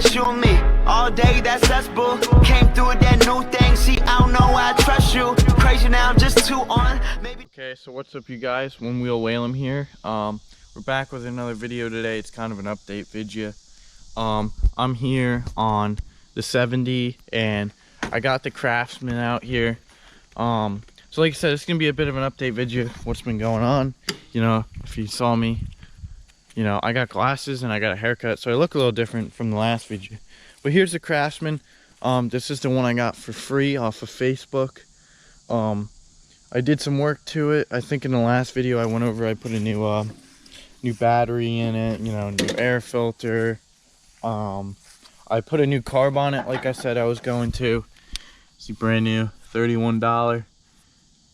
just you and me. All day, that's us, boo. Came through with that new thing. See, I don't know why I trust you. Crazy now, I'm just too on. Maybe. Okay, so what's up, you guys? One Wheel Whalem here. We're back with another video today. It's kind of an update video. I'm here on the 70, and I got the Craftsman out here. So like I said, it's gonna be a bit of an update video. What's been going on? You know, if you saw me, you know, I got glasses and I got a haircut, so I look a little different from the last video. But here's the Craftsman. This is the one I got for free off of Facebook. I did some work to it. I think in the last video I went over, I put a new battery in it, you know, new air filter. I put a new carb on it, like I said I was going to. See, brand new, $31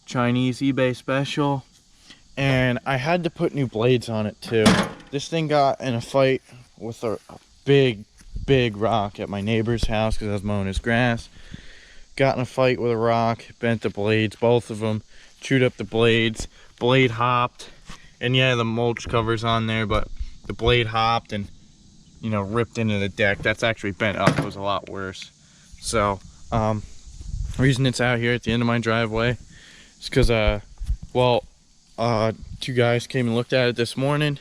Chinese eBay special. And I had to put new blades on it too. This thing got in a fight with a big rock at my neighbor's house because I was mowing his grass. Got in a fight with a rock, bent the blades, both of them, chewed up the blades, blade hopped, and yeah, the mulch cover's on there, but the blade hopped and, you know, ripped into the deck. That's actually bent up. It was a lot worse. So, the reason it's out here at the end of my driveway is because, two guys came and looked at it this morning.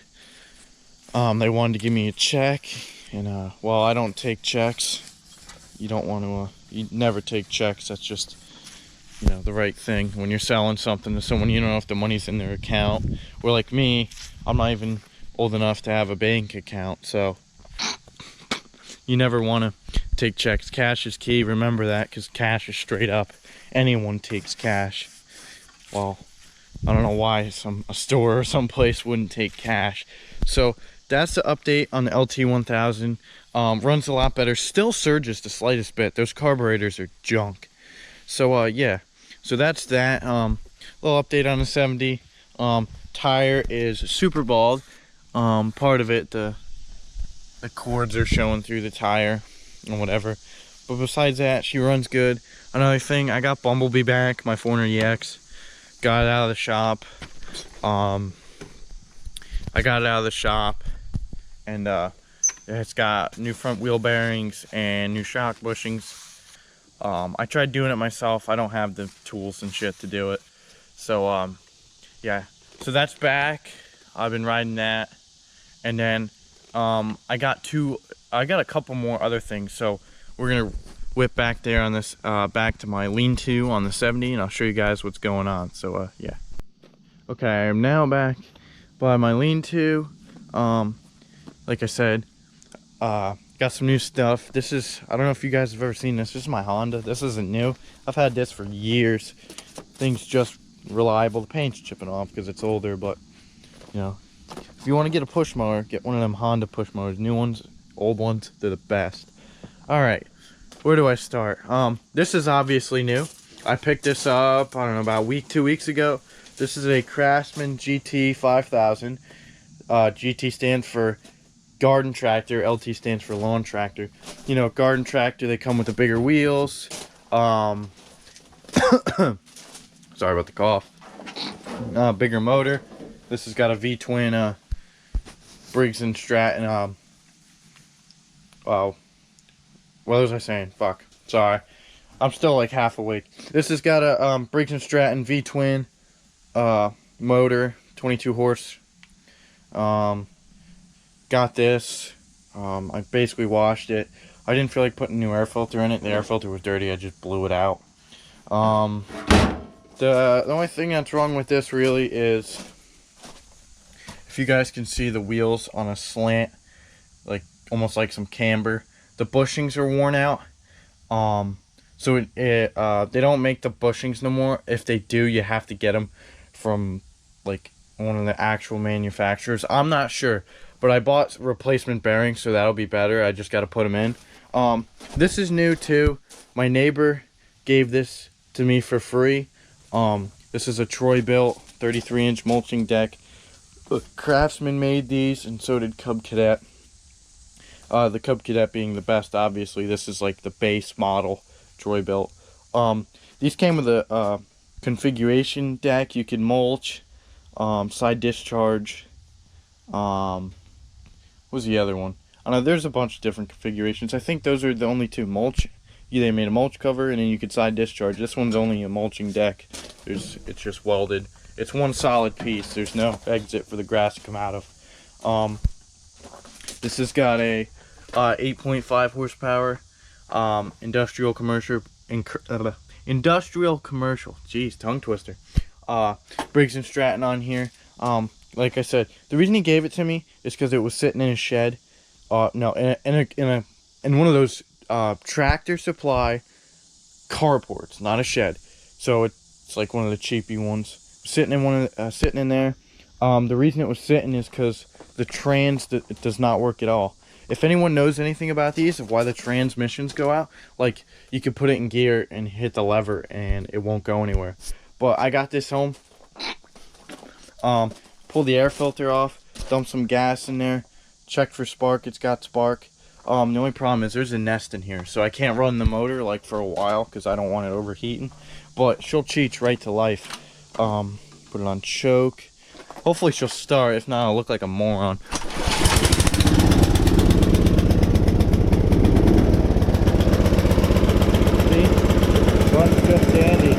They wanted to give me a check, and well, I don't take checks. You don't want to, you never take checks. That's just, you know, the right thing when you're selling something to someone. You don't know if the money's in their account. Or like me, I'm not even old enough to have a bank account, so you never want to take checks. Cash is key. Remember that, because cash is straight up. Anyone takes cash. Well, I don't know why a store or someplace wouldn't take cash. So that's the update on the LT1000. Runs a lot better. Still surges the slightest bit. Those carburetors are junk. So yeah. So that's that. Little update on the 70. Tire is super bald. Part of it, the cords are showing through the tire and whatever. But besides that, she runs good. Another thing, I got Bumblebee back, my 400EX. Got it out of the shop. I got it out of the shop, and it's got new front wheel bearings and new shock bushings. I tried doing it myself. I don't have the tools and shit to do it. So yeah, so that's back. I've been riding that, and then I got a couple more other things. So we're gonna whip back there on this, back to my lean-to on the 70, and I'll show you guys what's going on. So yeah. Okay, I am now back by my lean-to. Like I said, got some new stuff. This is, I don't know if you guys have ever seen this. This is my Honda. This isn't new. I've had this for years. Thing's just reliable. The paint's chipping off because it's older, but you know, if you want to get a push mower, get one of them Honda push mowers. New ones, old ones, they're the best. All right, where do I start? This is obviously new. I picked this up, I don't know, about 2 weeks ago. This is a Craftsman GT 5000. GT stands for garden tractor. LT stands for lawn tractor. You know, garden tractor, they come with the bigger wheels. Sorry about the cough. Bigger motor. This has got a V-twin Briggs & Stratton. Wow. What was I saying? Fuck. Sorry. I'm still like half awake. This has got a Briggs & Stratton V-twin motor, 22 horse. Got this. I basically washed it. I didn't feel like putting a new air filter in it. The air filter was dirty. I just blew it out. The only thing that's wrong with this really is, if you guys can see the wheels on a slant, like almost like some camber, the bushings are worn out. So they don't make the bushings no more. If they do, you have to get them from like one of the actual manufacturers. I'm not sure, but I bought replacement bearings, so that'll be better. I just got to put them in. This is new too. My neighbor gave this to me for free. This is a Troy-Bilt 33-inch mulching deck. Craftsman made these, and so did Cub Cadet. The Cub Cadet being the best, obviously. This is like the base model Troy-Bilt. These came with a configuration deck. You can mulch, side discharge. What was the other one? I I don't know, there's a bunch of different configurations. I think those are the only two. Mulch, they made a mulch cover, and then you could side discharge. This one's only a mulching deck. It's just welded. It's one solid piece. There's no exit for the grass to come out of. This has got a 8.5 horsepower industrial commercial. Jeez, tongue twister. Briggs & Stratton on here. Like I said, the reason he gave it to me is because it was sitting in a shed. No, in one of those Tractor Supply carports, not a shed. So it's like one of the cheapy ones. Sitting in there. The reason it was sitting is because the it does not work at all. If anyone knows anything about these, of why the transmissions go out, like you could put it in gear and hit the lever and it won't go anywhere. But I got this home. Pulled the air filter off, dumped some gas in there, checked for spark. It's got spark. The only problem is there's a nest in here, so I can't run the motor like for a while because I don't want it overheating. But she'll cheat right to life. Put it on choke. Hopefully she'll start. If not, I'll look like a moron. See? Runs just dandy.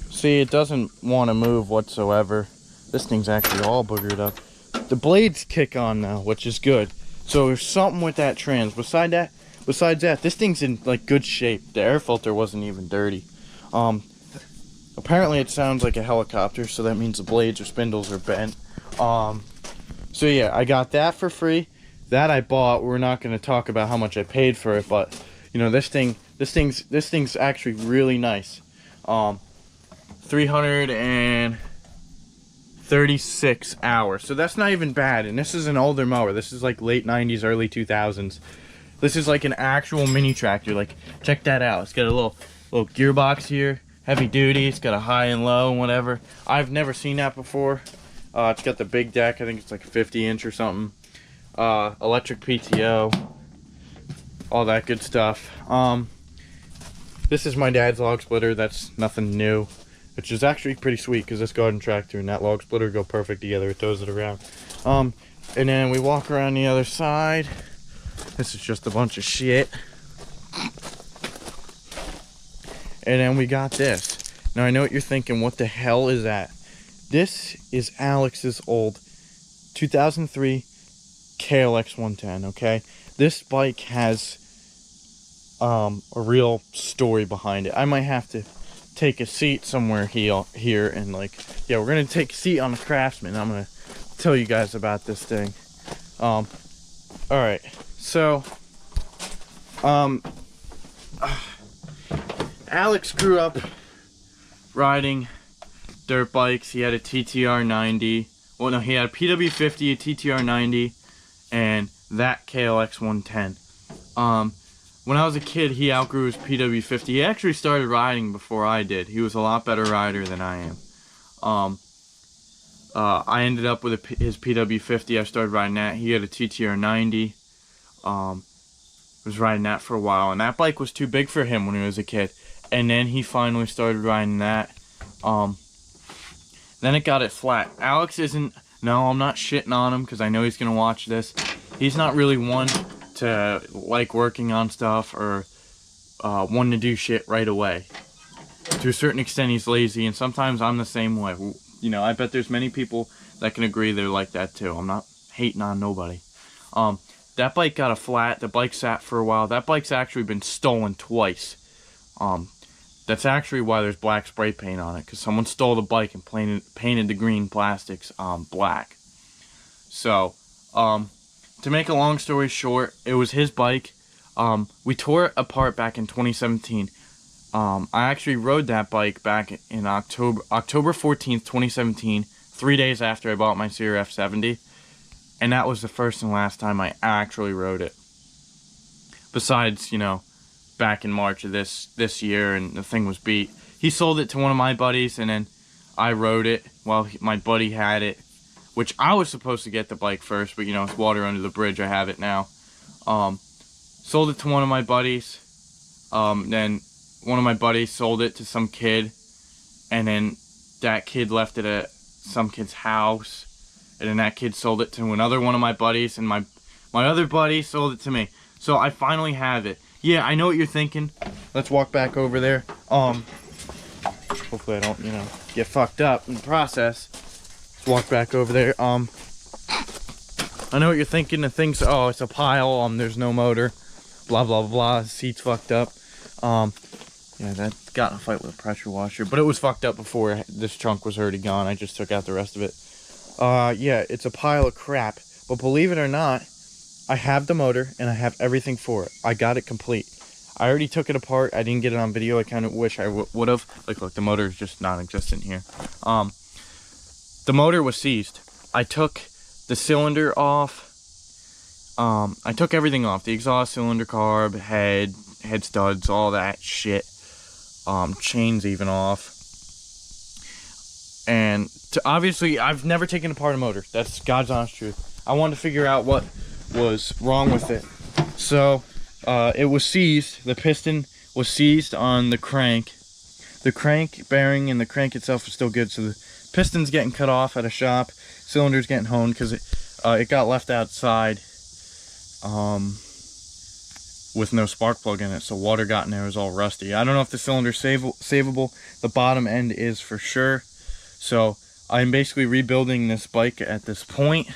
See, it doesn't want to move whatsoever. This thing's actually all boogered up. The blades kick on now, which is good. So there's something with that trans. Besides that, this thing's in like good shape. The air filter wasn't even dirty. Apparently it sounds like a helicopter, so that means the blades or spindles are bent. So yeah, I got that for free. That I bought. We're not going to talk about how much I paid for it, but you know, this thing's actually really nice. 336 hours, so that's not even bad. And this is an older mower. This is like late 90s, early 2000s. This is like an actual mini tractor. Like, check that out. It's got a little gearbox here, heavy duty. It's got a high and low and whatever. I've never seen that before. It's got the big deck. I think it's like a 50-inch or something. Electric PTO, all that good stuff. This is my dad's log splitter. That's nothing new, which is actually pretty sweet because this garden tractor and that log splitter go perfect together. It throws it around. And then we walk around the other side. This is just a bunch of shit. And then we got this. Now I know what you're thinking. What the hell is that? This is Alex's old 2003 KLX 110. Okay, this bike has a real story behind it. I might have to take a seat somewhere here and like, yeah, we're gonna take a seat on the Craftsman. I'm gonna tell you guys about this thing. All right, so Alex grew up riding dirt bikes. He had a TTR 90. Well, no, he had a PW50, a TTR 90, and that KLX 110. When I was a kid, he outgrew his PW50. He actually started riding before I did. He was a lot better rider than I am. I ended up with his PW50. I started riding that. He had a TTR 90. Was riding that for a while, and that bike was too big for him when he was a kid. And then he finally started riding that. Then it got it flat. Alex isn't... No, I'm not shitting on him because I know he's going to watch this. He's not really one to like working on stuff or wanting to do shit right away. To a certain extent, he's lazy, and sometimes I'm the same way. You know, I bet there's many people that can agree they're like that too. I'm not hating on nobody. That bike got a flat. The bike sat for a while. That bike's actually been stolen twice. That's actually why there's black spray paint on it, because someone stole the bike and painted the green plastics black. So, to make a long story short, it was his bike. We tore it apart back in 2017. I actually rode that bike back in October 14th, 2017, 3 days after I bought my CRF 70. And that was the first and last time I actually rode it. Besides, you know, back in March of this year, and the thing was beat. He sold it to one of my buddies, and then I rode it while my buddy had it. which I was supposed to get the bike first, but you know, it's water under the bridge. I have it now. Sold it to one of my buddies. Then one of my buddies sold it to some kid, and then that kid left it at some kid's house, and then that kid sold it to another one of my buddies, and my other buddy sold it to me. So I finally have it. Yeah, I know what you're thinking. Let's walk back over there. Hopefully I don't, you know, get fucked up in the process. Let's walk back over there. I know what you're thinking. The thing's, oh, it's a pile. There's no motor. Blah blah blah. The seat's fucked up. Yeah, that got in a fight with a pressure washer, but it was fucked up before this trunk was already gone. I just took out the rest of it. Yeah, it's a pile of crap. But believe it or not, I have the motor and I have everything for it. I got it complete. I already took it apart. I didn't get it on video. I kind of wish I would have. Like, look, the motor is just non-existent here. The motor was seized. I took the cylinder off. I took everything off. The exhaust, cylinder, carb, head studs, all that shit. Chains even off. And obviously, I've never taken apart a motor. That's God's honest truth. I wanted to figure out what was wrong with it. So, it was seized. The piston was seized on the crank. The crank bearing and the crank itself is still good. So the piston's getting cut off at a shop. Cylinder's getting honed because it got left outside with no spark plug in it. So water got in there. It was all rusty. I don't know if the cylinder's savable. The bottom end is for sure. So I'm basically rebuilding this bike at this point.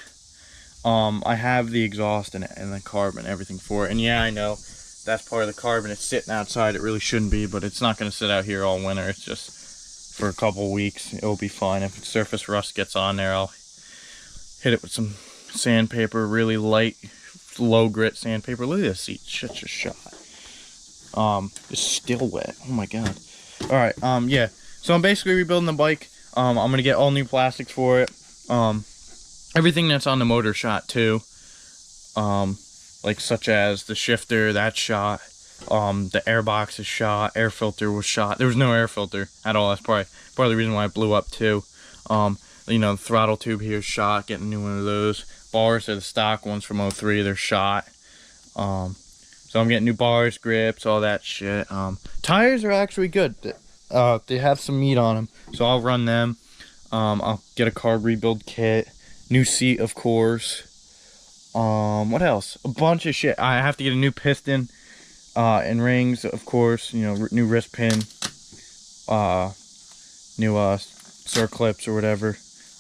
I have the exhaust and the carb and everything for it. And yeah, I know that's part of the carb and it's sitting outside. It really shouldn't be, but it's not going to sit out here all winter. It's just for a couple weeks. It'll be fine. If surface rust gets on there, I'll hit it with some sandpaper, really light, low grit sandpaper. Look at this seat. Such a shot. It's still wet. Oh my god. All right. Yeah. So I'm basically rebuilding the bike. I'm gonna get all new plastics for it. Everything that's on the motor shot too. Like such as the shifter, that's shot. The airbox is shot. Air filter was shot. There was no air filter at all. That's probably part of the reason why it blew up too. You know, the throttle tube here is shot. Getting a new one of those. Bars are the stock ones from 03. They're shot. So I'm getting new bars, grips, all that shit. Tires are actually good. They have some meat on them, so I'll run them. I'll get a carb rebuild kit. New seat, of course. What else? A bunch of shit. I have to get a new piston and rings, of course. You know, new wrist pin. New circlips or whatever.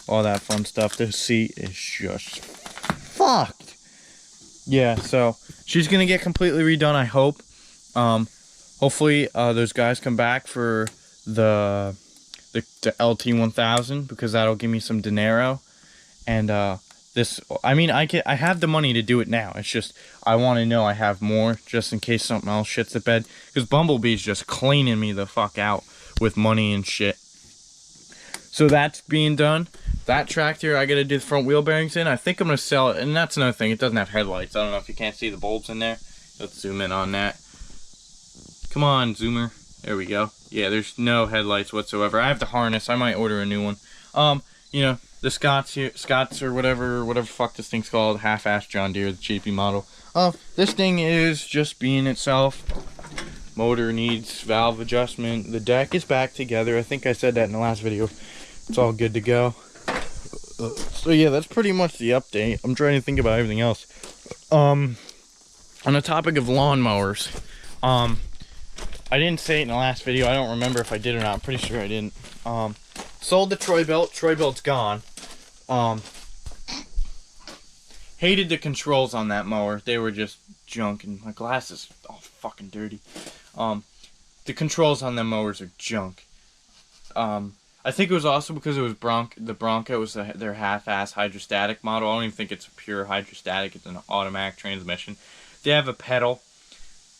All that fun stuff. This seat is just fucked. Yeah, so she's gonna get completely redone, I hope. Hopefully those guys come back for the LT1000 because that'll give me some dinero. And this, I mean, I have the money to do it now. It's just I want to know I have more just in case something else shits the bed. Because Bumblebee's just cleaning me the fuck out with money and shit. So that's being done. That tractor, I gotta do the front wheel bearings in. I think I'm gonna sell it, and that's another thing. It doesn't have headlights. I don't know if you can't see the bulbs in there. Let's zoom in on that. Come on, zoomer. There we go. Yeah, there's no headlights whatsoever. I have the harness. I might order a new one. You know, the Scots or whatever fuck this thing's called, half-ass John Deere, the cheapy model. This thing is just being itself. Motor needs valve adjustment. The deck is back together. I think I said that in the last video. It's all good to go. So yeah, that's pretty much the update. I'm trying to think about everything else. On the topic of lawnmowers, I didn't say it in the last video. I don't remember if I did or not. I'm pretty sure I didn't. Sold the Troy-Bilt. Troy-Bilt's gone. Hated the controls on that mower. They were just junk, and my glass is all fucking dirty. The controls on them mowers are junk. I think it was also because it was the Bronco was their half-ass hydrostatic model. I don't even think it's a pure hydrostatic. It's an automatic transmission. They have a pedal.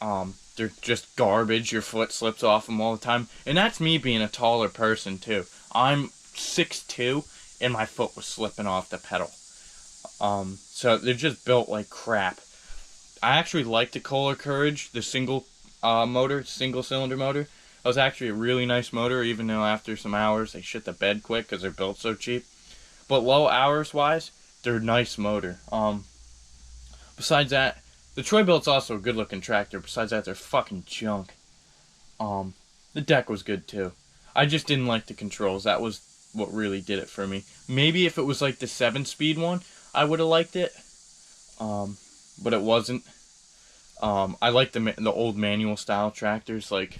They're just garbage. Your foot slips off them all the time. And that's me being a taller person, too. I'm 6'2", and my foot was slipping off the pedal. So they're just built like crap. I actually like the Kohler Courage, the single cylinder motor. That was actually a really nice motor, even though after some hours they shit the bed quick because they're built so cheap. but low hours wise, they're a nice motor. Besides that, the Troy-Bilt's also a good looking tractor. Besides that, they're fucking junk. The deck was good too. I just didn't like the controls. That was what really did it for me. Maybe if it was like the 7-speed one, I would have liked it. But it wasn't. I like the old manual style tractors. Like,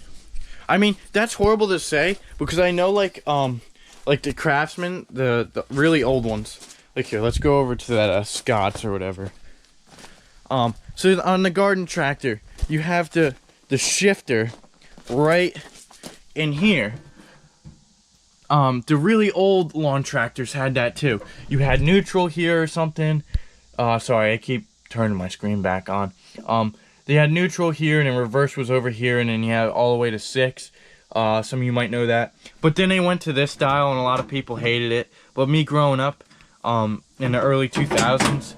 I mean, that's horrible to say because I know like the Craftsman, the really old ones. Like here, let's go over to that Scott's or whatever. So on the garden tractor, you have the shifter right in here. The really old lawn tractors had that too. You had neutral here or something. Sorry, I keep turning my screen back on. They had neutral here, and then reverse was over here, and then you had all the way to 6. Some of you might know that. But then they went to this style, and a lot of people hated it. But me growing up in the early 2000s,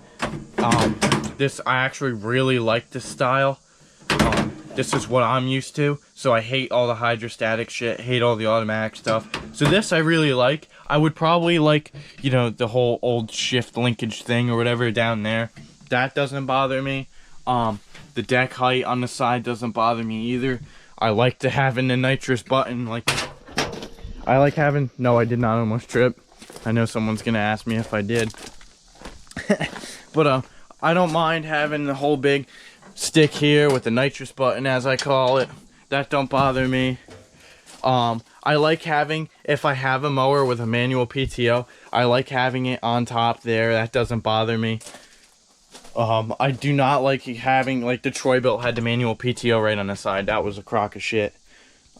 I actually really liked this style. This is what I'm used to, so I hate all the hydrostatic shit, hate all the automatic stuff. So this I really like. I would probably like, you know, the whole old shift linkage thing or whatever down there. That doesn't bother me. The deck height on the side doesn't bother me either. I like to having the nitrous button, like, I like having, no, I did not almost trip. I know someone's gonna ask me if I did. But, I don't mind having the whole big stick here with the nitrous button, as I call it. That don't bother me. I like having, if I have a mower with a manual PTO, I like having it on top there. That doesn't bother me. I do not like having, like the Troy-Bilt had the manual PTO right on the side. That was a crock of shit.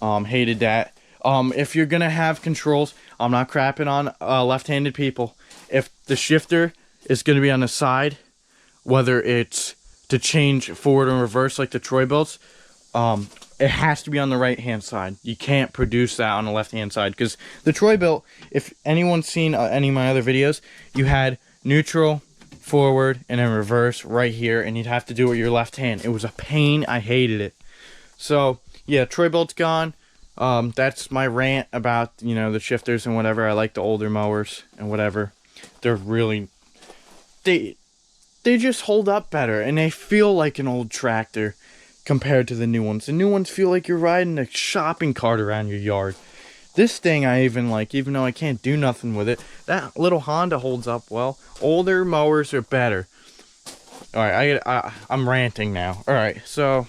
Hated that. If you're gonna have controls, I'm not crapping on left-handed people. If the shifter is gonna be on the side, whether it's to change forward and reverse like the Troy-Bilts, it has to be on the right hand side. You can't produce that on the left hand side, because the Troy-Bilt, if anyone's seen any of my other videos, you had neutral, forward, and then reverse right here, and you'd have to do it with your left hand. It was a pain. I hated it. So yeah, Troy-Bilt's gone. That's my rant about, you know, the shifters and whatever. I like the older mowers and whatever. They're really, they just hold up better, and they feel like an old tractor compared to the new ones. The new ones feel like you're riding a shopping cart around your yard. This thing I even like, even though I can't do nothing with it. That little Honda holds up well. Older mowers are better. Alright, I'm ranting now. Alright, so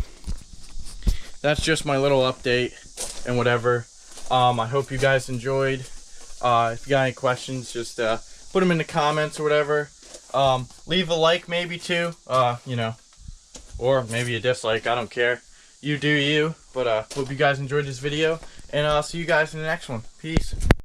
that's just my little update and whatever. I hope you guys enjoyed. If you got any questions, just put them in the comments or whatever. Leave a like maybe too, you know, or maybe a dislike, I don't care. You do you, but hope you guys enjoyed this video, and I'll see you guys in the next one. Peace.